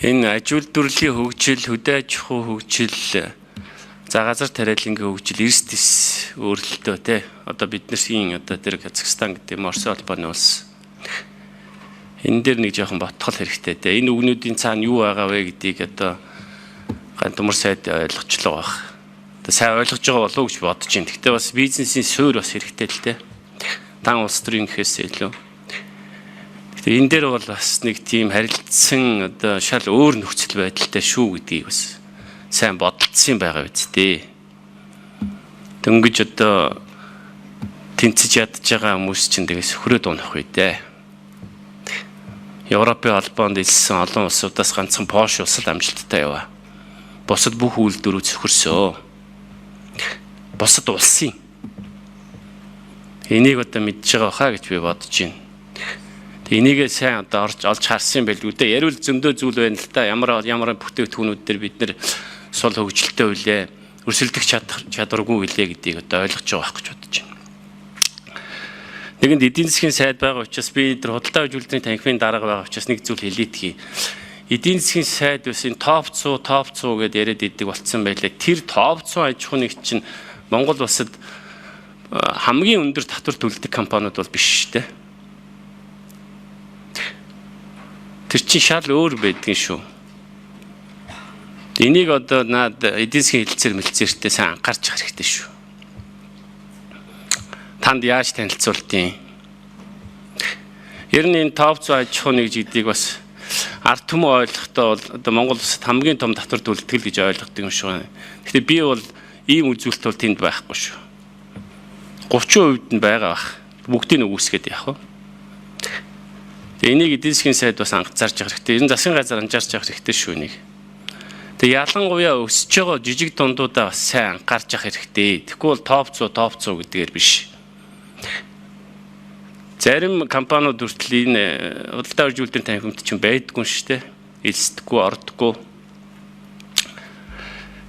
Энэ аж үйлдвэрлэлийн хөгжил, хөдөө аж ахуй хөгжил, за газар тариалангийн хөгжил эрс дэс өөрлөлтөө те. Одоо биднэрийн одоо тэр Казахстан гэдэг Орос улбаны улс. Энэ дээр нэг жоохон ботгол хэрэгтэй те. Энэ үгнүүдийн цаана юу байгаа вэ гэдгийг одоо гантумар сайд ойлгочлоо байх. Одоо сайн ойлгож байгаа болов уу гэж бодож байна. Гэхдээ бас бизнесийн суурь бас хэрэгтэй л те. Дан улс төрийн гэхээс илүү. Тэгэхээр энэ дээр бол бас нэг тийм харилцсан одоо шал өөр нөхцөл байдалтай шүү гэдгийг бас сайн бодолцсон байгаа биз дээ. Дөнгөж одоо тэнцэж ядж байгаа хүмүүс чинь тэгээс хөрөөд унах үе дээ. Европын албанд илсэн олон улсуудаас ганцхан Польш улс л амжилттай яваа. Бусад бүх үйлдвэрүүд сөхөрсөө. Бусад улсын. Энийг одоо мэдж байгаа хаа гэж би бодож байна. Энийг сайн одоо олж харсан байлгүй дээ. Ярил зөндөө зүйл байна л да. Ямар бүтээгдэхүүнүүд дээр бид нэр сул хөгжилтэй үлээ, өрсөлдөх чадваргүй үлээ гэдгийг одоо ойлгож байгаа гэж бодож байна. Нэгэнд эдийн засгийн сайд байгаа учраас би тэр худалдаа аж үйлдвэрийн танхимын дарга байгаа учраас нэг зүйл хэлээдгий. Эдийн засгийн сайд бас энэ топ 100 гэдээ яриад идэг болцсон байлаа. Тэр топ 100 аж ахуйн нэг чинь Монгол улсад хамгийн өндөр татвар төлдөг компаниуд бол биш шүү дээ. Тэр чинь шал өөр байдгийн шүү. Энийг одоо наад эдийн засгийн хэлцээр мэлцээртэй сайн анхаарч явах хэрэгтэй шүү. Танд яаж танилцуултыг? Ер нь энэ топ 100 аж ахуйн нэг гэдгийг бас ард түмэн ойлгохдоо бол одоо Монгол улсад хамгийн том татвар төлдөг гэж ойлгодог юм шиг байна. Гэхдээ би бол ийм үзүүлэлт бол тэнд байхгүй шүү. 30% нь байгаа бах. Бүгдийг үгүйсгээд явах. Энийг эдийн засгийн сайд бас анхаарч явах хэрэгтэй. Ер нь засгийн газар анзаарч явах хэрэгтэй шүү нэг. Тэгээ ялангуяа өсөж байгаа жижиг дундуудаа бас сайн анхаарч явах хэрэгтэй. Тэгэхгүй бол топ 100 гэдгээр биш. Зарим компаниуд хүртэл энэ худалдаа аж үйлдвэрийн танхимд чинь байдгүй шүү дээ. Элсдэггүй, ордоггүй.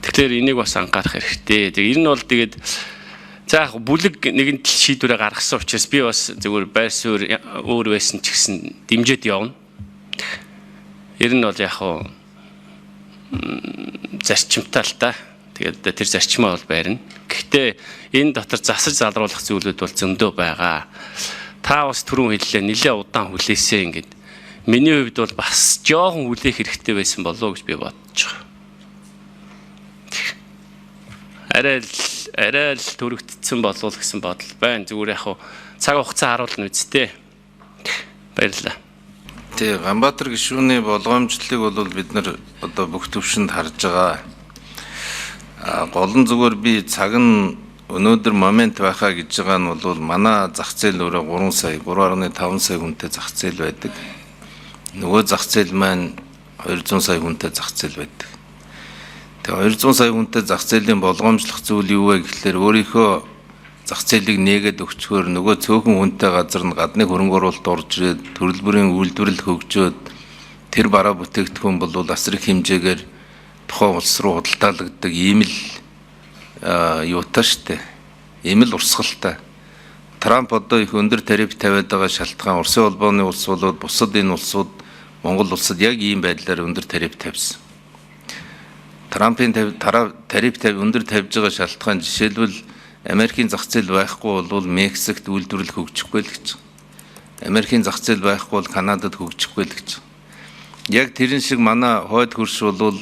Тэгэхээр энийг бас анхаарах хэрэгтэй. Тэгээ ер нь бол тэгээд за яг бүлэг нэгэн шийдвэрээ гаргасан учраас би бас зөвхөн байр суурь өөр байсан ч гэсэн дэмжиж явна. Ер нь бол яг хуу зарчимтай л та. Тэгээд тэр зарчмаа бол байрна. Гэхдээ энэ дотор засаж залруулах зүйлүүд бол зөндөө байгаа. Та бас түрүүн хэллээ нэлээд удаан хүлээсээ ингээд. Миний хувьд бол бас жоохон хүлээх хэрэгтэй байсан болов уу гэж би бодож байгаа. Арай л төрөгдсөн болов гэсэн бодол байна. Зүгээр яг цаг хугацаа харуулна үсттэй. Баярлалаа. Тий, Ганбаатар гишүүний болгоомжлолыг бол бид нар одоо бүх төвшөнд харж байгаа. Гол нь зүгээр би цаг нь өнөөдөр момент байхаа гэж байгаа нь бол манай зах зээл өөрөө 3 сая 3.5 сая хүнтэй зах зээл байдаг. Нөгөө зах зээл маань 200 сая хүнтэй зах зээл байдаг. Тэгээ 200 сая хүнтэй зах зээлийн болгоомжлох зүйл юу вэ гэхлээр өөрийнхөө зах зээлийг нээгээд өгчхөөр нөгөө цөөхөн хүнтэй газар нь гадны хөрөнгө оруулалт орж ирээд төрөл бүрийн үйлдвэрлэл хөгжөөд тэр бараа бүтээгдэхүүн бол асар их хэмжээгээр тухайн улс руу худалдаалагддаг ийм л юутай штэ. Ийм л урсгалтай. Трамп одоо их өндөр тариф тавиад байгаа шалтгаан Оросын улбаны улс болоод бусад энэ улсууд Монгол улсад яг ийм байдлаар өндөр тариф тавьсан. Трампын тариф өндөр тавьж байгаа шалтгаан жишээлбэл Америкийн зах зээл байхгүй бол Мексикт үйлдвэрлэл хөгжихгүй л гэж. Америкийн зах зээл байхгүй бол Канадад хөгжихгүй л гэж. Яг тэрэн шиг манай хойд хөрш бол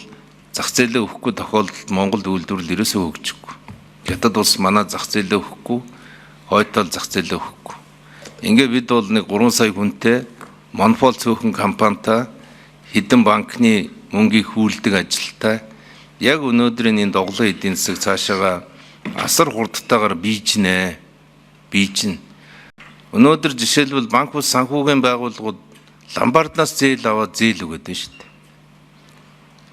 зах зээлээ өгөхгүй тохиолдолд Монголд үйлдвэрлэл ерөөсөө хөгжихгүй. Хятад улс манай зах зээлээ өгөхгүй, хойдтол зах зээлээ өгөхгүй. Ингээ бид бол нэг 3 сая хүнтэй монопол цөөхөн компанитай хэдэн банкны мөнгийг хүүлдэг ажилтай яг өнөөдрийн энэ доглоо эдийн засаг цаашаага асар хурдтайгаар бийжнэ. Өнөөдөр жишээлбэл банк ус санхүүгийн байгууллагууд Ламбарднаас зээл аваад зээл өгöd байна шүү дээ.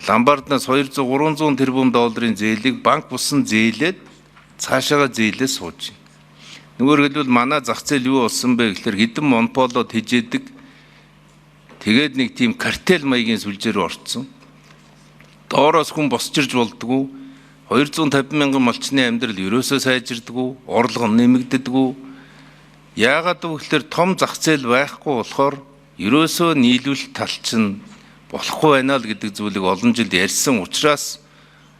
Ламбарднаас 200-300 тэрбум долларын зээлийг банк бусан зээлээд цаашаага зээлээ сууж байна. Нөгөөр хэлбэл манай зах зээл юу болсон бэ гэхээр хэдэн монополод хижээдэг. Тэгээд нэг тийм картел маягийн сүлжээр орцсон. Доороос хүн босч ирж болдгоо. 250 мянган малчны амьдрал ерөөсөө сайжирдаггүй, орлого нэмэгддэггүй. Яагаад гэвэл том зах зээл байхгүй болохоор ерөөсөө нийлүүлэлт тал чинь болохгүй байна л гэдэг зүйлийг олон жил ярьсан учраас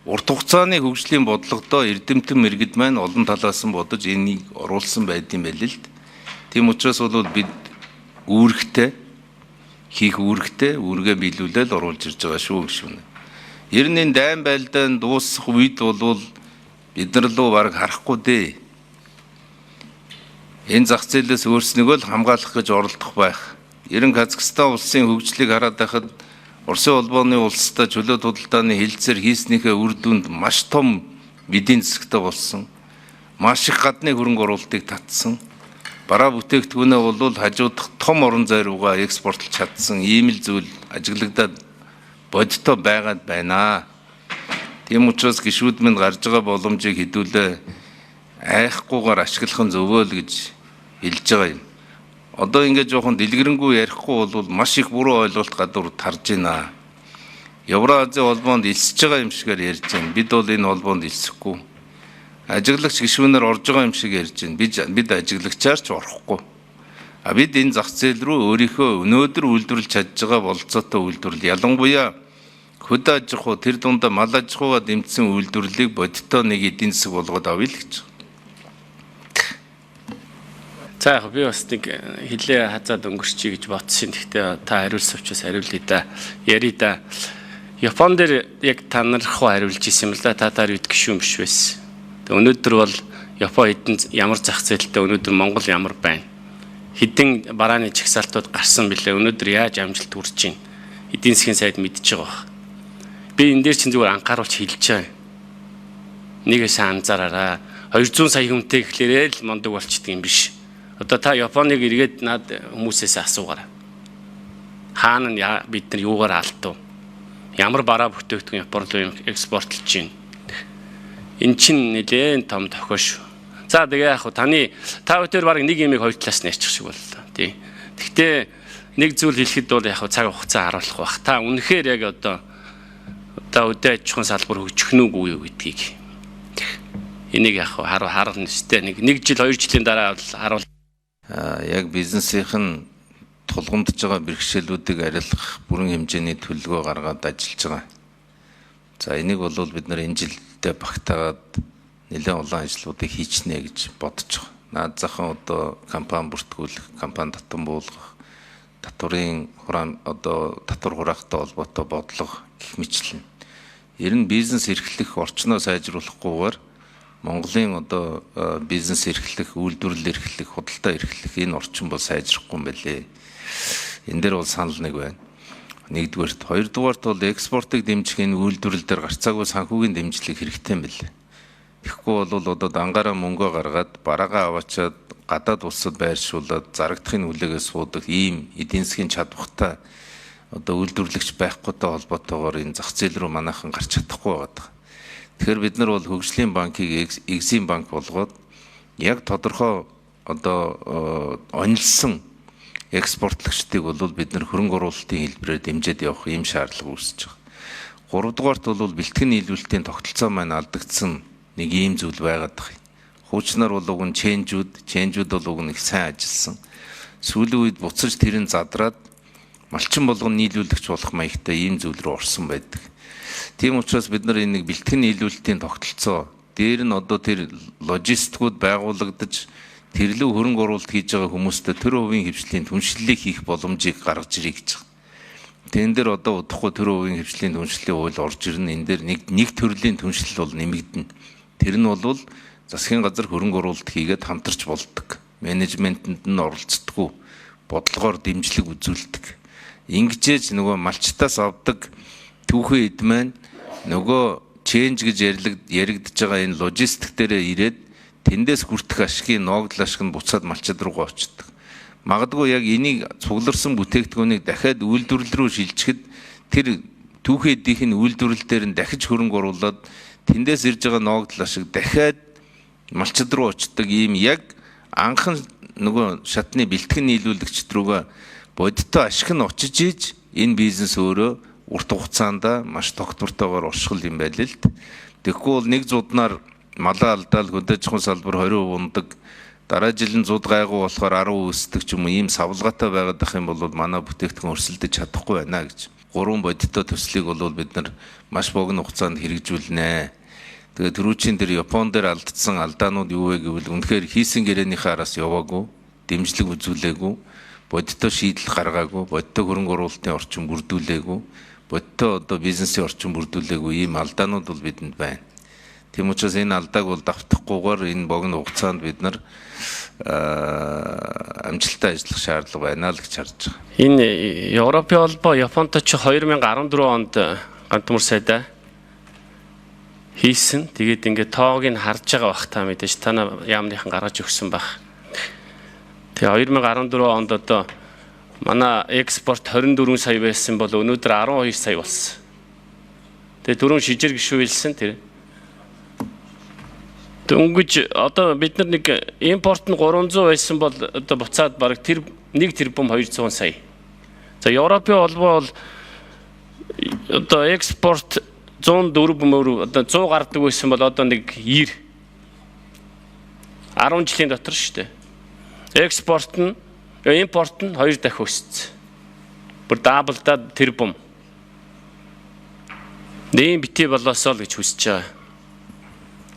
урт хугацааны хөгжлийн бодлогодоо эрдэмтэн мэрэгд маань олон талаас нь бодож энийг оруулсан байдсан байл л. Тийм учраас бол бид үүрэгтэй хийх үүргээ биелүүлэл оруулж ирж байгаа шүү гişүнэ. Ер нь энэ дайн байлдаан дуусах үед бол бид нар лөө бараг харахгүй дээ. Энэ зах зээлээс өөрснийгөө л хамгаалах гэж оролдох байх. Ер нь Казахстан улсын хөгжлийг хараад байхад Оросын холбооны улстай чөлөө худалдааны хилцээр хийснийхээ үр дүнд маш том эдийн засагтай болсон. Маш их гадны хөрөнгө оруулалтыг татсан. Бараа бүтээгдэхүүнээ бол хажуудах том орон зайруугаа экспортлж чадсан ийм л зүйл ажиглагдаад бодиттой байгаад байна. Тийм учраас гишүүд минь гарч байгаа боломжийг хэдүүлээ айхгүйгээр ашиглах нь зөвөө л гэж хэлж байгаа юм. Одоо ингээд жоохон дэлгэрэнгүй ярихгүй бол маш их буруу ойлголт гадуур тарж байна. Евразийн холбоонд элсэж байгаа юм шигээр ярьж байна. Бид бол энэ холбоонд элсэхгүй. Ажиглагч гишүүнээр орж байгаа юм шиг ярьж байна. Бид ажиглагчаар ч орохгүй. Бид энэ зах зээл рүү өөрийнхөө өнөөдөр үйлдвэрлэж чадж байгаа болцоотой үйлдвэрлэл ялангуяа хөдөө аж ахуй тэр дундаа мал аж ахуйгаа дэмжсэн үйлдвэрлэлийг бодиттой нэг эдийн засаг болгоод авъя л гэж. За яг би бас нэг хилээ хазаад өнгөрчихье гэж бодсон. Гэхдээ та хариулсан учраас хариулъя да. Яри да. Япон дээр яг та нар руу хариулж ирсэн юм л да. Та үед гişүүн биш байсан. Өнөөдөр бол Япон эдийн ямар зах зээлтэй, өнөөдөр Монгол ямар байна? Хэдэн барааны чагсаалтууд гарсан билээ. Өнөөдөр яаж амжилт хүрч байна? Эдийн засгийн сайд мэдчихэж байгаа. Би энэ дээр чинь зүгээр анхааруулж хэлж байгаа. Нэгээс анзаараарай. 200 сая хүнтэй гэхлээрээ л мондөг болчдөг юм биш. Одоо та Японыг эргээд над хүмүүсээс асуугаарай. Хаана нь бид нар юугаар алдав? Ямар бараа бүтээгдэхүүн Японд руу экспортлж байна? Энэ чинь нэлээд том тохиол шүү. За тэгээ яг та бүхэн баг нэг юмыг хоёр талаас нь ярьчих шиг боллоо. Тий. Гэхдээ нэг зүйл хэлэхэд бол яг цаг хугацаа харуулах бах. Та үнэхээр яг одоо үдэ аж ахуйн салбар хөгжих нүг үү гэдгийг. Энийг яг харна өстэй нэг жил 2 жилийн дараа харуул. Яг бизнесийн тулгамдж байгаа бэрхшээлүүдийг арилгах бүрэн хэмжээний төлөвлөгөө гаргаад ажиллаж байгаа. За энийг бол бид нар энэ жилдээ багтаагаад нэлээд олон ажлуудыг хийчнэ гэж бодож байгаа. Наад захын одоо компани бүртгүүлэх, компани татан буулгах, татварын татвар хураахтай холбоотой бодлого гэх мэтлэн. Ер нь бизнес эрхлэх орчноо сайжруулахгүйгээр Монголын бизнес эрхлэх, үйлдвэрлэл эрхлэх, худалдаа эрхлэх энэ орчин бол сайжрахгүй юм байлээ. Энэ дээр бол санал нэг байна. Нэгдүгээрт, хоёрдугаарт бол экспортыг дэмжих энэ үйлдвэрлэл дээр гарцаагүй санхүүгийн дэмжлэг хэрэгтэй юм байлээ. Тэгэхгүй бол дангаараа мөнгөө гаргаад бараагаа аваачаад гадаад улсад байршуулад зарагдахын хүлээгээ суудаг ийм эдийн засгийн чадвартай үйлдвэрлэгч байхгүйтэй холбоотойгоор энэ зах зээл рүү манайхан гарч чадахгүй байгаа. Тэгэхээр бид нар бол хөгжлийн банкыг Exim банк болгоод яг тодорхой онилсон экспортлагчдыг бол бид нар хөрөнгө оруулалтын хэлбэрээр дэмжиж явах ийм шаардлага үүсэж байгаа. Гуравдугаарт бол бэлтгэн нийлүүлэлтийн тогтолцоо маань алдагдсан нэг ийм зүйл байгаад байна. Хуучнаар бол уг нь чэнжүүд бол уг нь их сайн ажилласан. Сүүлийн үед буцаж тэрэн задраад малчин болгон нийлүүлэгч болох маягтай ийм зүйл рүү орсон байдаг. Тийм учраас бид нар энэ бэлтгэн нийлүүлэлтийн тогтолцоо дээр нь тэр логистикуд байгуулагдаж тэрлүү хөрөнгө оруулалт хийж байгаа хүмүүстээ тэр хувийн хвшлийн түншлэлийг хийх боломжийг гаргаж ирье гэж байна. Тэн дээр удахгүй тэр хувийн хвшлийн түншлэлийн хууль орж ирнэ. Энэ дээр нэг төрлийн түншлэл бол нэмэгдэнэ. Тэр нь бол засгийн газар хөрөнгө оруулалт хийгээд хамтарч болдог. Менежментэнд нь оролцдоггүй, бодлогоор дэмжлэг үзүүлдэг. Ингэжээж нөгөө малчтаас авдаг түүхэн эд маань нөгөө ченж гэж яригдж байгаа энэ логистик дээрээ ирээд тэндээс хүртэх ашигын ногдол ашиг нь буцаад малчид руугаа очдог. Магадгүй яг энийг цугларсан бүтээгдэхүүнийг дахиад үйлдвэрлэл рүү шилжихэд тэр түүхэн эдийнх нь үйлдвэрлэл дээр нь дахиж хөрөнгө оруулаад тэндээс ирж байгаа ногдол ашиг дахиад малчид руу очдог ийм яг анхан нөгөө шатны бэлтгэн нийлүүлэгчд рүүгээ бодиттой ашиг нь очиж ийж энэ бизнес өөрөө урт хугацаанд маш тогтвортойгоор оршихол юм байл л. Тэгэхгүй бол нэг зуднаар малаа алдаал хөдөө аж ахуйн салбар 20% ундаг, дараа жил нь зуд гайгүй болохоор 10% өсдөг ч юм уу ийм савлгаатай байгаад ах юм бол манай бүтээгдэхүүн өрсөлдөж чадахгүй байна гэж. 3 бодиттой төслийг бол бид нар маш богино хугацаанд хэрэгжүүлнэ. Тэгээд түрүүчийн дээр Япон дээр алдсан алдаанууд юу вэ гэвэл үнэхээр хийсэн гэрээнийхээ араас яваагүй, дэмжлэг үзүүлээгүй, бодиттой шийдэл гаргаагүй, бодиттой хөрөнгө оруулалтын орчин бүрдүүлээгүй, бодиттой одоо бизнесийн орчин бүрдүүлээгүй ийм алдаанууд бол бидэнд байна. Тийм учраас энэ алдааг бол давтахгүйгээр энэ богино хугацаанд бид нар амжилттай ажиллах шаардлага байна л гэж харж байгаа. Энэ Европын холбоо Японтой ч 2014 онд гантмөр сайдаа хийсэн. Тэгээд ингээд тоог нь харж байгаа бах та мэдээж танаа яамныхан гаргаж өгсөн баг. Тэгээ 2014 онд одоо манай экспорт 24 сая байсан бол өнөөдөр 12 сая болсон. Тэгээ дөрөв шижээр гişүүлсэн тэр. Дөнгөж одоо бид нар нэг импорт нь 300 байсан бол одоо буцаад бараг тэр 1 тэрбум 200 сая. За Европын холбоо бол одоо экспорт 104 мөр одоо 100 гардаг байсан бол одоо нэг 90 10 жилийн дотор шүү дээ. Экспорт нь импорт нь 2 дахин өссөн. Бүр даблдаад тэрбум. Ийм бити болоосоо л гэж хүсэж байгаа.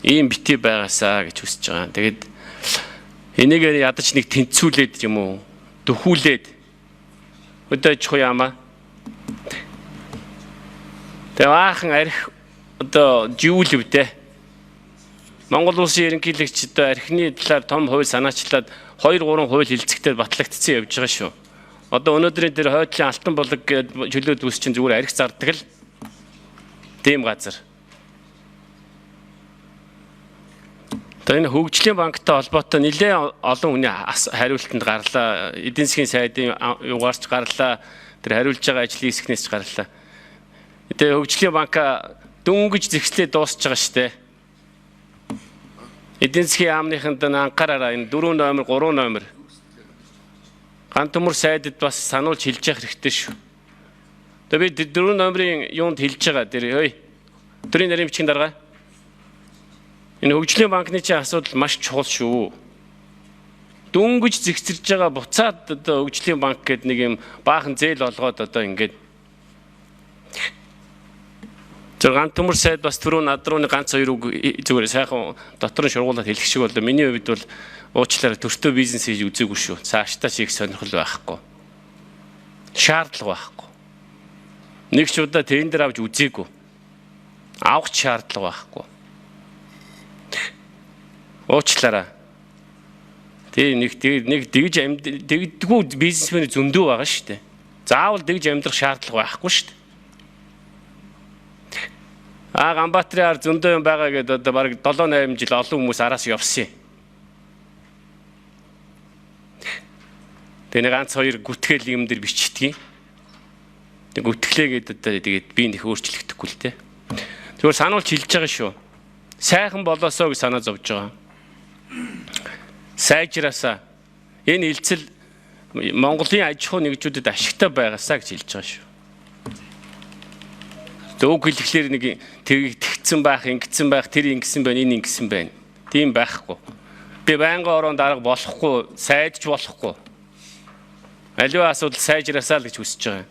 Ийм бити байгаасаа гэж хүсэж байгаа. Тэгээд энийгээр ядаж нэг тэнцүүлээд юм уу? Дөхүүлээд өдөөж хуяамаа. Тэгээ аахан арх одоо жиүүлвдэ. Монгол улсын ерөнхийлөгч одоо архины талаар том хууль санаачлаад 2-3 хууль хилцэгтэй батлагдсан явж байгаа шүү. Одоо өнөөдрийн дээр хойдлын алтан булаг гэдэг чөлөөт үс чинь зүгээр арх зардаг л тийм газар. Энэ хөгжлийн банктай холбоотой нэлээд олон хүний хариултанд гарлаа. Эдийн засгийн сайдын югаарч гарлаа. Тэр хариулж байгаа ажлын хэсгнээс ч гарлаа. Тэгээ хөгжлийн банка дөнгөж зэгслээ дуусч байгаа шүү дээ. Эдийн засгийн яамныханд анхаараараа энэ 4 номер 3 номер ганц төмөр сайдд бас сануулж хэлж явах хэрэгтэй шүү. Тэгээ би 4 номерын юунд хэлж байгаа тэр ой. Төрийн нарийн бичгийн дарга. Энэ хөгжлийн банкны чинь асуудал маш чухал шүү. Дөнгөж зэгцэрж байгаа буцаад одоо хөгжлийн банк гэдэг нэг юм баахан зээл олгоод одоо ингээд ганц төмөр сайд бас түрүү над руу ганц хоёр үг зүгээр сайхан дотор нь шургуулаад хэлэх шиг болоо. Миний хувьд бол уучлаарай төртөө бизнес хийж үзээгүй шүү. Цаашдаа ч их сонирхол байхгүй. Шаардлага байхгүй. Нэг ч удаа тендер авч үзээгүй. Авах шаардлага байхгүй. Уучлаарай. Тэг нэг дэгдгүү бизнесмен зөндөө байгаа шүү дээ. Заавал дэгж амьдрах шаардлага байхгүй шүү дээ. Ганбаатарын ар зөндөө юм байгаа гэдэг одоо бараг 7-8 жил олон хүмүүс араас явсан. Тэгээ ганц хоёр гүтгэл юм дээр бичдэг. Тэг гүтгэлээ гэдэг одоо тэгээд би нэх өөрчлөгдөхгүй л дээ. Зүгээр сануулж хэлж байгаа шүү. Сайхан болоосоо гэж санаа зовж байгаа. Сайжраасаа энэ хилцэл Монголын аж ахуй нэгжүүдэд ашигтай байгаасаа гэж хэлж байгаа шүү. Төг хэлэхлээр нэг тэгсэн байх, ингэсэн байх, тэр ингэсэн байна, энэ ингэсэн байна. Тийм байхгүй. Би байнгын орон дарга болохгүй, сайдж болохгүй. Аливаа асуудал сайжраасаа л гэж хүсэж байгаа.